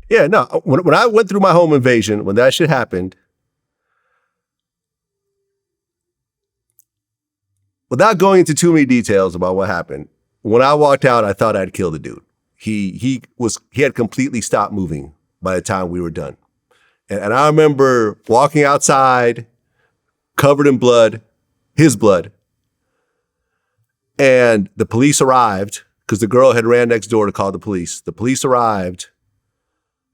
Yeah, no. When I went through my home invasion, when that shit happened, without going into too many details about what happened, when I walked out, I thought I'd killed the dude. He had completely stopped moving by the time we were done. And I remember walking outside, covered in blood, his blood, and the police arrived because the girl had ran next door to call the police. The police arrived,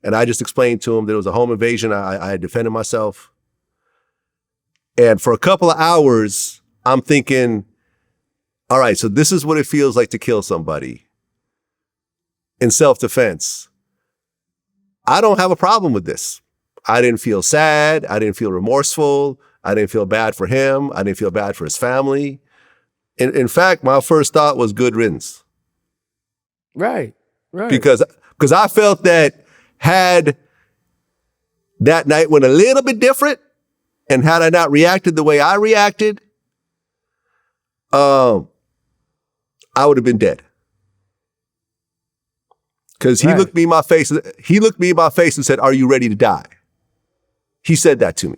and I just explained to him that it was a home invasion. I had defended myself. And for a couple of hours, I'm thinking, all right, so this is what it feels like to kill somebody in self-defense. I don't have a problem with this. I didn't feel sad. I didn't feel remorseful. I didn't feel bad for him. I didn't feel bad for his family. In fact, my first thought was good riddance. Right. Because I felt that had that night went a little bit different, and had I not reacted the way I reacted, I would have been dead. Because he looked me in my face. He looked me in my face and said, "Are you ready to die?" He said that to me.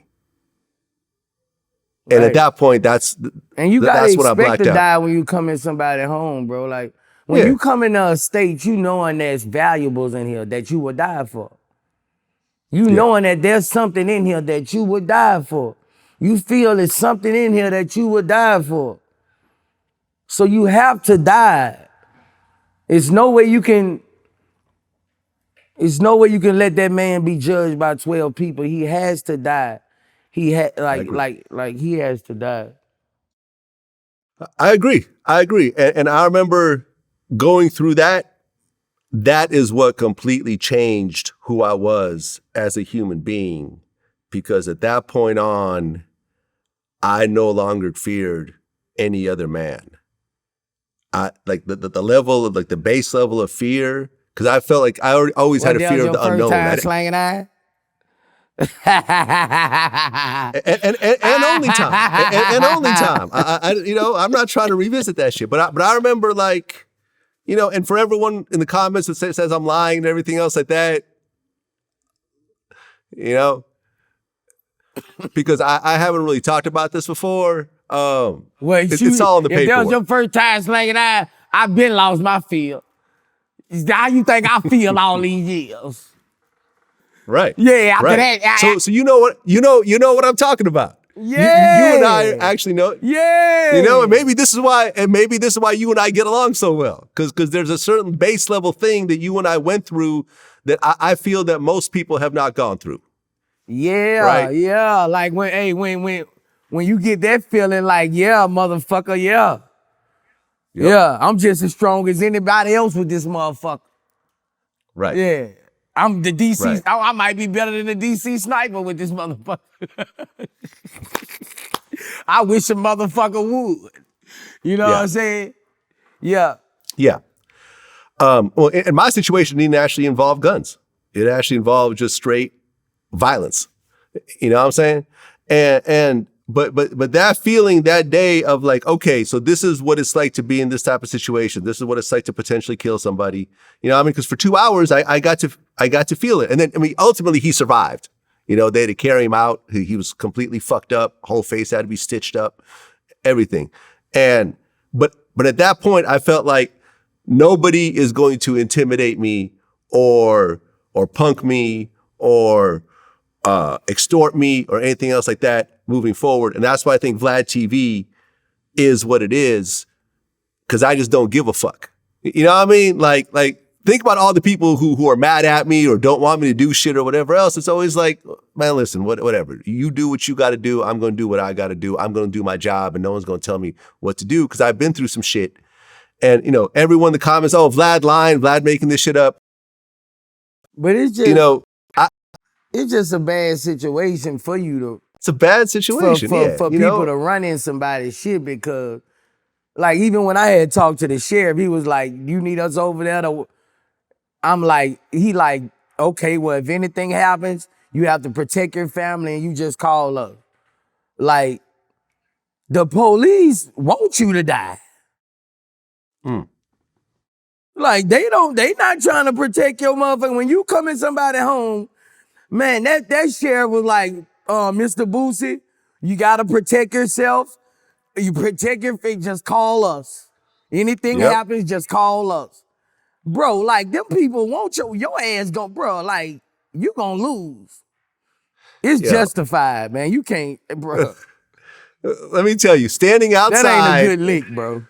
And at that point, that's and you gotta that's when I expect blacked to out. die when you come in somebody's home, bro. Like when you come in a state, you knowing there's valuables in here that you would die for. You knowing that there's something in here that you would die for. You feel there's something in here that you would die for. So you have to die. There's no way you can let that man be judged by 12 people. He has to die. He had like he has to die. I agree. And I remember going through that. That is what completely changed who I was as a human being. Because at that point on, I no longer feared any other man. I like the level of like the base level of fear, because I felt like I always had a fear of the unknown. Time slanging eye? and only time. And only time. I'm not trying to revisit that shit. But I remember, like, and for everyone in the comments that says I'm lying and everything else like that, because I haven't really talked about this before. It's all in the paperwork. If that was your first time slanging eye, I've been lost my feel. How you think I feel all these years? Right. Yeah, after that. So you know what I'm talking about. Yeah. You and I actually know. Yeah. And maybe this is why you and I get along so well. Because there's a certain base level thing that you and I went through that I feel that most people have not gone through. Yeah, right? Yeah. Like when you get that feeling like, yeah, motherfucker, yeah. Yep. Yeah, I'm just as strong as anybody else with this motherfucker. Right. Yeah. I'm the DC, right. I might be better than the DC sniper with this motherfucker. I wish a motherfucker would. You know what I'm saying? Yeah. Yeah. Well, in my situation, it didn't actually involve guns. It actually involved just straight violence. You know what I'm saying? But that feeling that day of like, okay, so this is what it's like to be in this type of situation. This is what it's like to potentially kill somebody. Because for 2 hours I got to feel it. And then, ultimately he survived. They had to carry him out. He was completely fucked up. Whole face had to be stitched up, everything. But at that point I felt like nobody is going to intimidate me or punk me or extort me or anything else like that moving forward. And that's why I think VladTV is what it is, because I just don't give a fuck. You know what I mean? Like think about all the people who are mad at me or don't want me to do shit or whatever else. It's always like, man, listen, whatever. You do what you got to do. I'm going to do what I got to do. I'm going to do my job, and no one's going to tell me what to do, because I've been through some shit. And, everyone in the comments, oh, Vlad lying, Vlad making this shit up. But it's just, it's just a bad situation for you to. It's a bad situation, for people to run in somebody's shit, because, like, even when I had talked to the sheriff, he was like, "You need us over there to." I'm like, okay, well, if anything happens, you have to protect your family, and you just call us. Like, the police want you to die. Like they not trying to protect your motherfucker. When you come in somebody's home, man, that sheriff was like, Mr. Boosie, you gotta protect yourself. You protect your face, just call us. Anything happens, just call us. Bro, like them people want your ass bro, like you gonna lose. It's justified, man. You can't, bro. Let me tell you, standing outside. That ain't a good lick, bro.